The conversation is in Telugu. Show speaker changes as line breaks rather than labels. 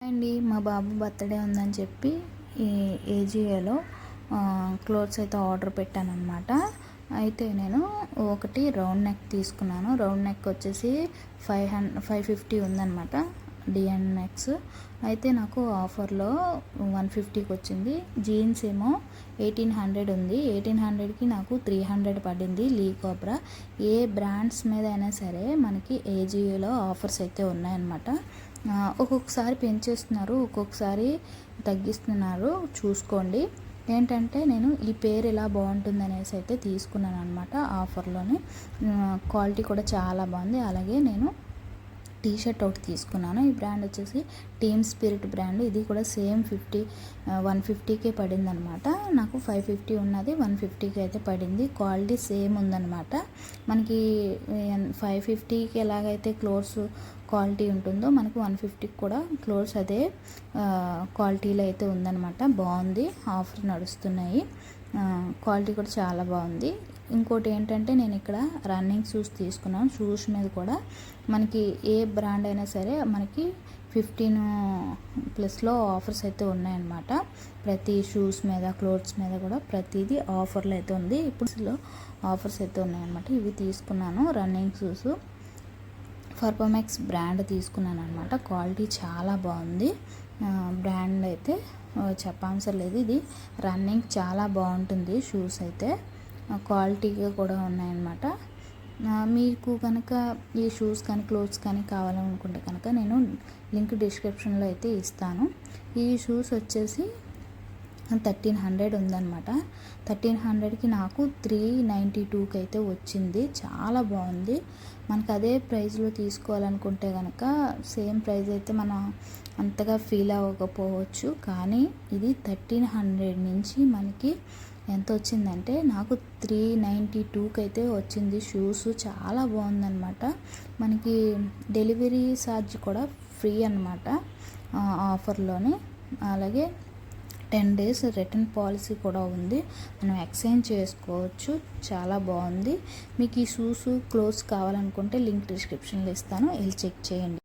అండి మా బాబు బర్త్డే ఉందని చెప్పి ఈ ఏజియోలో క్లోత్స్ అయితే ఆర్డర్ పెట్టాను అనమాట. అయితే నేను ఒకటి రౌండ్ నెక్ తీసుకున్నాను. రౌండ్ నెక్ వచ్చేసి 550 ఉందన్నమాట. డిఎన్ నెక్స్ అయితే నాకు ఆఫర్లో 150కి వచ్చింది. జీన్స్ ఏమో 1800 ఉంది. 1800కి నాకు 300 పడింది. లీ కోబ్రా ఏ బ్రాండ్స్ మీద అయినా సరే మనకి ఏజియోలో ఆఫర్స్ అయితే ఉన్నాయన్నమాట. ఒక్కొక్కసారి పెంచేస్తున్నారు, ఒక్కొక్కసారి తగ్గిస్తున్నారు, చూసుకోండి. ఏంటంటే నేను ఈ పేరు ఇలా బాగుంటుంది అనేసి అయితే తీసుకున్నాను అనమాట ఆఫర్లోని. క్వాలిటీ కూడా చాలా బాగుంది. అలాగే నేను టీ షర్ట్ ఒకటి తీసుకున్నాను. ఈ బ్రాండ్ వచ్చేసి టీమ్ స్పిరిట్ బ్రాండ్. ఇది కూడా సేమ్ 150కే పడింది అనమాట. నాకు 550 ఉన్నది 150కి అయితే పడింది. క్వాలిటీ సేమ్ ఉందన్నమాట. మనకి 550కి ఎలాగైతే క్లోత్స్ క్వాలిటీ ఉంటుందో మనకు 150కి కూడా క్లోత్స్ అదే క్వాలిటీలో అయితే ఉందన్నమాట. బాగుంది, ఆఫర్ నడుస్తున్నాయి. క్వాలిటీ కూడా చాలా బాగుంది. ఇంకోటి ఏంటంటే నేను ఇక్కడ రన్నింగ్ షూస్ తీసుకున్నాను. షూస్ మీద కూడా మనకి ఏ బ్రాండ్ అయినా సరే మనకి 15+ ఆఫర్స్ అయితే ఉన్నాయన్నమాట. ప్రతి షూస్ మీద, క్లోత్స్ మీద కూడా ప్రతిదీ ఆఫర్లు అయితే ఉంది. ఇప్పుడు ఆఫర్స్ అయితే ఉన్నాయన్నమాట. ఇవి తీసుకున్నాను రన్నింగ్ షూస్. పర్ఫామెక్స్ బ్రాండ్ తీసుకున్నాను అనమాట. క్వాలిటీ చాలా బాగుంది. బ్రాండ్ అయితే చెప్పవసరం లేదు. ఇది రన్నింగ్ చాలా బాగుంటుంది. షూస్ అయితే క్వాలిటీగా కూడా ఉన్నాయన్నమాట. మీకు కనుక ఈ షూస్ కానీ క్లోత్స్ కానీ కావాలనుకుంటే కనుక నేను లింక్ డిస్క్రిప్షన్లో అయితే ఇస్తాను. ఈ షూస్ వచ్చేసి 1300 ఉందన్నమాట. 1300కి నాకు 392కి అయితే వచ్చింది. చాలా బాగుంది. మనకు అదే ప్రైస్లో తీసుకోవాలనుకుంటే కనుక సేమ్ ప్రైస్ అయితే మనం అంతగా ఫీల్ అవ్వకపోవచ్చు. కానీ ఇది 1300 నుంచి మనకి ఎంత వచ్చిందంటే నాకు 392కి అయితే వచ్చింది. షూస్ చాలా బాగుందన్నమాట. మనకి డెలివరీ ఛార్జ్ కూడా ఫ్రీ అన్నమాట ఆఫర్లోనే. అలాగే 10 days రిటర్న్ పాలసీ కూడా ఉంది. మనం ఎక్స్చేంజ్ చేసుకోవచ్చు. చాలా బాగుంది. మీకు ఈ షూస్ క్లోత్స్ కావాలనుకుంటే లింక్ డిస్క్రిప్షన్లో ఇస్తాను, వెళ్ళి చెక్ చేయండి.